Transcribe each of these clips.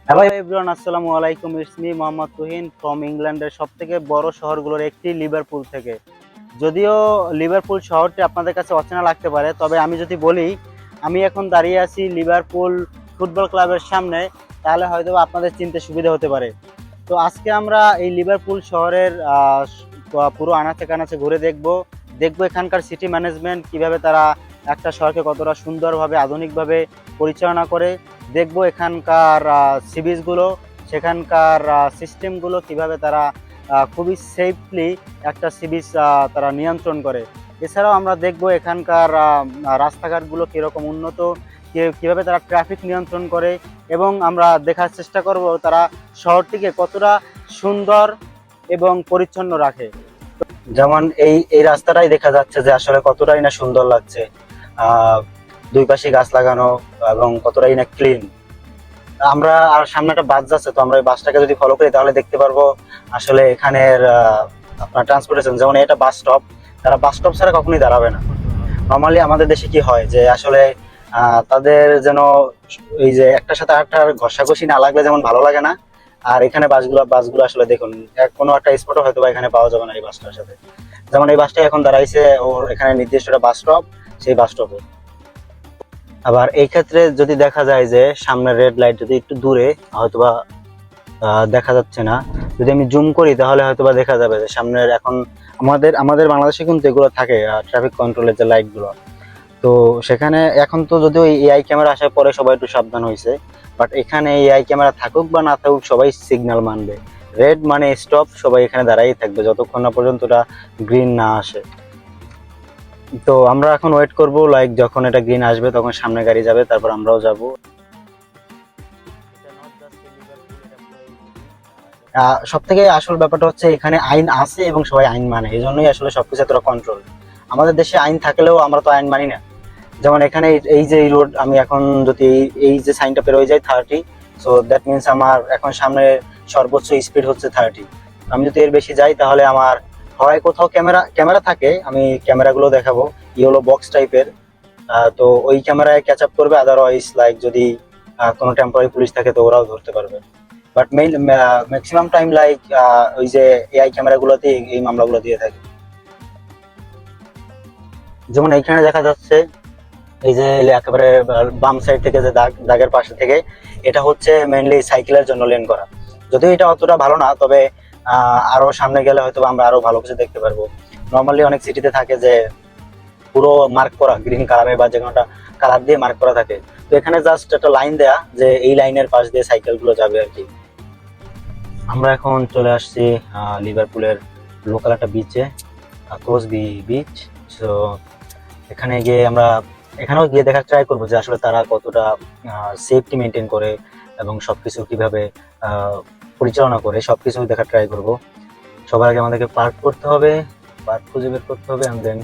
Hello everyone, আসসালামু আলাইকুম। It's me Mohammad Tuhin from ইংল্যান্ডের সবথেকে বড় শহরগুলোর একটি লিভারপুল থেকে। যদিও লিভারপুল শহরটি আপনাদের কাছে অচেনা লাগতে পারে, তবে আমি যদি বলি আমি এখন দাঁড়িয়ে আছি লিভারপুল ফুটবল ক্লাবের সামনে, তাহলে হয়তো আপনাদের চিনতে সুবিধা হতে পারে। তো আজকে আমরা এই লিভারপুল শহরের পুরো আনাচে কানাচে ঘুরে দেখবো এখানকার সিটি ম্যানেজমেন্ট কিভাবে তারা একটা শহরকে কতটা সুন্দরভাবে আধুনিকভাবে পরিচালনা করে। দেখবো এখানকার সিবিসগুলো, সেখানকার সিস্টেমগুলো কিভাবে তারা খুবই সেফলি একটা সিবিস তারা নিয়ন্ত্রণ করে। এছাড়াও আমরা দেখবো এখানকার রাস্তাঘাটগুলো কীরকম উন্নত, কিভাবে তারা ট্রাফিক নিয়ন্ত্রণ করে, এবং আমরা দেখার চেষ্টা করব তারা শহরটিকে কতটা সুন্দর এবং পরিচ্ছন্ন রাখে। যেমন এই এই রাস্তাটাই দেখা যাচ্ছে যে আসলে কতটাই না সুন্দর লাগছে, দুই পাশে গাছ লাগানো এবং কতটাই না ক্লিন। আমরা আর সামনে একটা বাস যাচ্ছে, তো আমরা এই বাসটাকে যদি ফলো করি তাহলে দেখতে পারবো আসলে এখানের আপনার ট্রান্সপোর্টেশন, যেমন এটা বাস স্টপ, তারা বাস স্টপ ছাড়া কখনোই দাঁড়াবে না। নর্মালি আমাদের দেশে কি হয় যে আসলে তাদের যেন এই যে একটার সাথে আরেকটার ঘষাঘষি না লাগলে যেমন ভালো লাগে না, আর এখানে বাসগুলো আসলে দেখুন কোনো একটা স্পটও হয়তো বা এখানে পাওয়া যাবে না এই বাসটার সাথে। যেমন এই বাসটা এখন দাঁড়াইছে ওর এখানে নির্দিষ্ট একটা বাস স্টপ, সেই বাস স্টপে। আবার এই ক্ষেত্রে যদি দেখা যায় যে সামনের রেড লাইট যদি একটু দূরে হয়তোবা দেখা যাচ্ছে না, যদি আমি জুম করি তাহলে হয়তোবা দেখা যাবে যে সামনের এখন আমাদের বাংলাদেশে কিন্তু এগুলো থাকে, ট্রাফিক কন্ট্রোলের যে লাইট গুলো। তো সেখানে এখন তো যদিও এআই ক্যামেরা আসার পরে সবাই একটু সাবধান হয়েছে, বাট এখানে এআই ক্যামেরা থাকুক বা না থাকুক সবাই সিগন্যাল মানবে। রেড মানে স্টপ, সবাই এখানে দাঁড়াই থাকবে যতক্ষণ না পর্যন্ত ওটা গ্রিন না আসে। তো আমরা এখন ওয়েট করব, লাইক যখন এটা গ্রিন আসবে তখন সামনে গাড়ি যাবে, তারপর আমরাও যাব। সব থেকে আসল ব্যাপারটা হচ্ছে এখানে আইন আছে এবং সবাই আইন মানে, এই জন্যই আসলে সবকিছু এতটা কন্ট্রোল। আমাদের দেশে আইন থাকলেও আমরা তো আইন মানি না। যেমন এখানে এই যে রোড, আমি এখন যদি এই যে সাইনটা পেরোয় যাই 30, সো দ্যাট মিনস আমার এখন সামনে সর্বোচ্চ স্পিড হচ্ছে 30। আমি যদি এর বেশি যাই তাহলে আমার হয় কোথাও ক্যামেরা থাকে, আমি ক্যামেরাগুলো দেখাবো ইয়েলো বক্স টাইপের, তো ওই ক্যামেরায় ক্যাচ আপ করবে, আদারওয়াইজ লাইক যদি কোনো টেম্পোরারি পুলিশ থাকে তো ওরাও ধরতে পারবে। বাট ম্যাক্সিমাম টাইম লাইক ওই যে এআই ক্যামেরাগুলোতে এই মামলাগুলো দিয়ে থাকে। যেমন এইখানে দেখা যাচ্ছে এই যে একেবারে বাম সাইড থেকে যে দাগের পাশে থেকে, এটা হচ্ছে মেইনলি সাইকেলের জন্য লেন করা। যদিও এটা অতটা ভালো না, তবে আরো সামনে গেলে হয়তো আমরা আরো ভালো কিছু দেখতে পারবো। নর্মালি অনেক সিটিতে থাকে যে পুরো মার্ক করা গ্রিন কালারে বা যে কোনোটা কালার দিয়ে মার্ক করা থাকে, তো এখানে জাস্ট একটা লাইন দেয়া যে এই লাইনের পাশ দিয়ে সাইকেল গুলো যাবে আর কি। আমরা এখন চলে আসছি লিভারপুলের লোকাল একটা বিচে, ক্রসবি বিচ। তো এখানে গিয়ে আমরা এখানেও গিয়ে দেখার ট্রাই করবো যে আসলে তারা কতটা সেফটি মেনটেন করে এবং সবকিছু কিভাবে পরিচালনা করে, সবকিছু দেখার ট্রাই করব। সবার আগে আমাদেরকে পার্ক করতে হবে, পার্ক খুঁজে বের করতে হবে, এন্ড দেন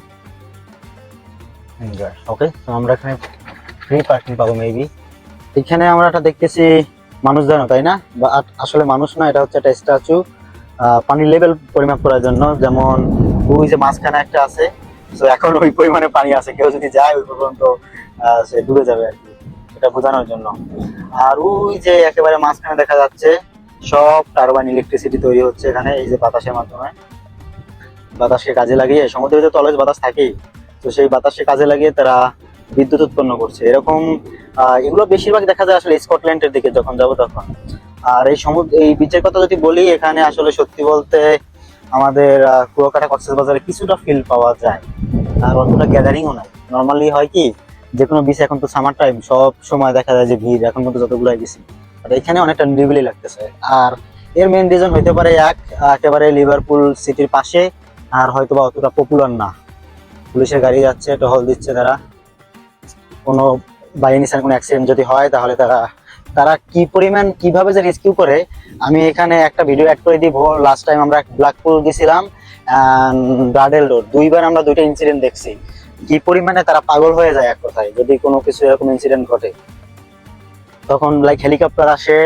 এনজয়। ওকে, তো আমরা এখানে ফ্রি পার্কিং পাবো মেবি। এখানে আমরা একটা দেখতেছি মানুষ জানো, তাই না? বা আসলে মানুষ না, এটা হচ্ছে একটা স্ট্যাচু, পানির লেভেল পরিমাপ করার জন্য। যেমন ওই যে মাঝখানে একটা আছে, তো এখন ওই পরিমাণে পানি আছে, কেউ যদি যায় ওই পর্যন্ত সে ডুবে যাবে আর কি, এটা বোঝানোর জন্য। আর ওই যে একেবারে মাঝখানে দেখা যাচ্ছে সব টারবাইন ইলেকট্রিসিটি তৈরি হচ্ছে এখানে, এই যে বাতাসের মাধ্যমে, বাতাসকে কাজে লাগিয়ে, সমুদ্রে তো তলে বাতাস থাকেই, তো সেই বাতাসকে কাজে লাগিয়ে তারা বিদ্যুৎ উৎপন্ন করছে এরকম। এগুলো বেশিরভাগ দেখা যায় আসলে স্কটল্যান্ডের দিকে যখন যাবো তখন। আর এই বিচের কথা যদি বলি, এখানে আসলে সত্যি বলতে আমাদের কুয়াকাটা কক্সবাজারে কিছুটা ফিল পাওয়া যায়, আর অতটা গ্যাদারিংও নাই। নর্মালি হয় কি, যে কোনো বিচে এখন তো সামার টাইম, সব সময় দেখা যায় যে ভিড়, এখন মতো যতগুলো গেছি, আর এখানে অনেকটা নিরিবিলি লাগতেছে। আর এর মেইন রিজন হইতে পারে একেবারে লিভারপুল সিটির পাশে, আর হয়তো বা অতটা পপুলার না। পুলিশের গাড়ি যাচ্ছে, টহল দিচ্ছে তারা, কোনো বাই এনি চান্স কোনো অ্যাক্সিডেন্ট যদি হয় তাহলে তারা তারা কি পরিমাণ কিভাবে যে রেস্কিউ করে, আমি এখানে একটা ভিডিও অ্যাড করে দিব। লাস্ট টাইম আমরা ব্ল্যাকপুল গেছিলাম, গার্ডেল রোড, দুইবার আমরা দুইটা ইনসিডেন্ট দেখছি, কি পরিমাণে তারা পাগল হয়ে যায় এক কথায় যদি কোনো কিছু এরকম ইনসিডেন্ট ঘটে। তখন লাইক হেলিকপ্টার আসে,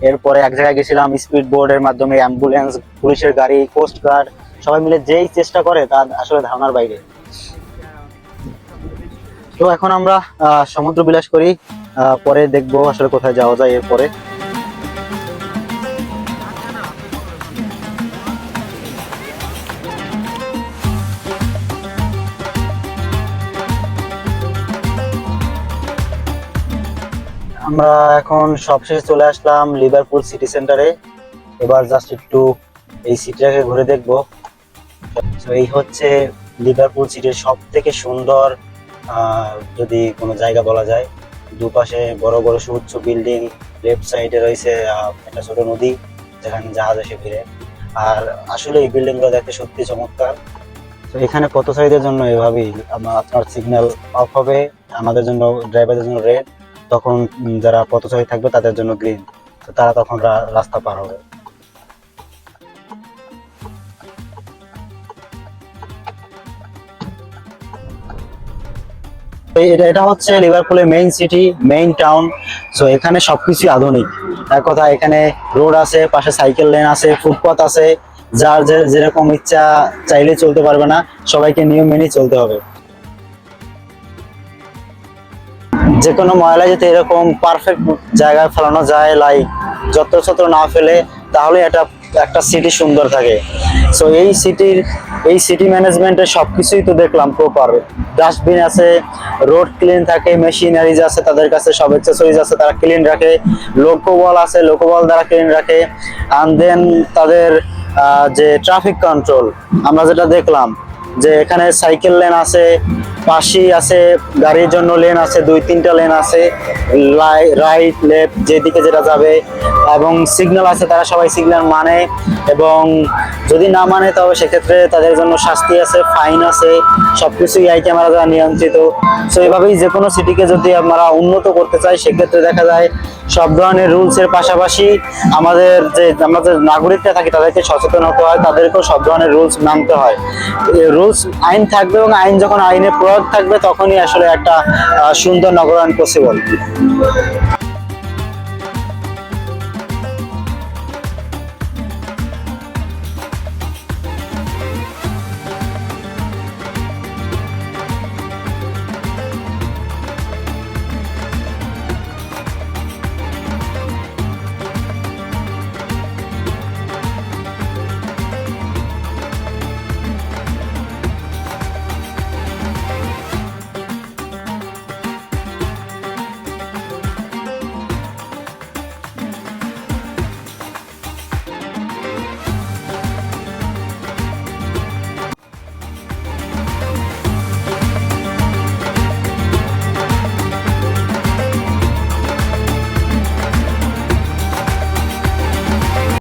এরপরে এক জায়গায় গেছিলাম স্পিড বোর্ডের মাধ্যমে, অ্যাম্বুলেন্স, পুলিশের গাড়ি, কোস্ট গার্ড, সবাই মিলে যেই চেষ্টা করে তার আসলে ধারণার বাইরে। তো এখন আমরা সমুদ্র বিলাস করি, পরে দেখবো আসলে কোথায় যাওয়া যায় এরপরে। আমরা এখন সবশেষে চলে আসলাম লিভারপুল সিটি সেন্টারে। এবার জাস্ট একটু এই সিটিটাকে ঘুরে দেখবো। তো এই হচ্ছে লিভারপুল সিটির সব থেকে সুন্দর যদি কোনো জায়গা বলা যায়। দুপাশে বড় বড় সুউচ্চ বিল্ডিং, লেফট সাইডে রয়েছে একটা ছোট নদী যেখানে জাহাজ এসে ভিড়ে। আর আসলে এই বিল্ডিং গুলো দেখতে সত্যি চমৎকার। তো এখানে পথচারীদের জন্য এভাবেই আপনার সিগন্যাল অফ হবে, আমাদের জন্য ড্রাইভারদের জন্য রেড, তখন যারা পথচারী থাকবে তাদের জন্য গ্রিন। তো তারা তখন রাস্তা পার হবে। এটা হচ্ছে লিভারপুলের main city, main town. So এখানে সবকিছু আধুনিক। এক কথা, এখানে রোড আছে, পাশে সাইকেল লেন আছে, ফুটপাথ আছে। যার যেরকম ইচ্ছা চাইলে চলতে পারবে না, সবাইকে নিয়ম মেনে চলতে হবে। যে কোনো ময়লা যদি এরকম পারফেক্ট জায়গায় ফেলানো যায়, লাইক যত্রতত্র না ফেলে, তাহলে এটা একটা সিটি সুন্দর থাকে। সো এই সিটি ম্যানেজমেন্টের সবকিছুই তো দেখলাম প্রপার। ডাস্টবিন আছে, রোড ক্লিন থাকে, মেশিনারিজ আছে, তাদের কাছে সব অ্যাক্সেসরিজ আছে, তারা ক্লিন রাখে। লোকোবল আছে, লোকোবল দ্বারা ক্লিন রাখে। অ্যান্ড দেন তাদের যে ট্রাফিক কন্ট্রোল, আমরা যেটা দেখলাম যে এখানে সাইকেল লেন আছে, পাশেই আছে গাড়ির জন্য লেন আছে, 2-3টা লেন আছে, রাইট লেফট যেদিকে যেটা যাবে। এবং সিগন্যাল আছে, তারা সবাই সিগন্যাল মানে। এবং যদি না মানে তবে সেক্ষেত্রে তাদের জন্য শাস্তি আছে, ফাইন আছে, সবকিছুই আই ক্যামেরা দ্বারা নিয়ন্ত্রিত। সো এভাবেই যে কোনো সিটিকে যদি আমরা উন্নত করতে চাই, সেক্ষেত্রে দেখা যায় সব ধরনের রুলস এর পাশাপাশি আমরা যে নাগরিকরা থাকি তাদেরকে সচেতন হতে হয়, তাদেরকেও সব ধরনের রুলস মানতে হয়। রুলস আইন থাকবে, এবং আইন যখন আইনের প্রয়োগ থাকবে তখনই আসলে একটা সুন্দর নগরায়ণ পসিবল।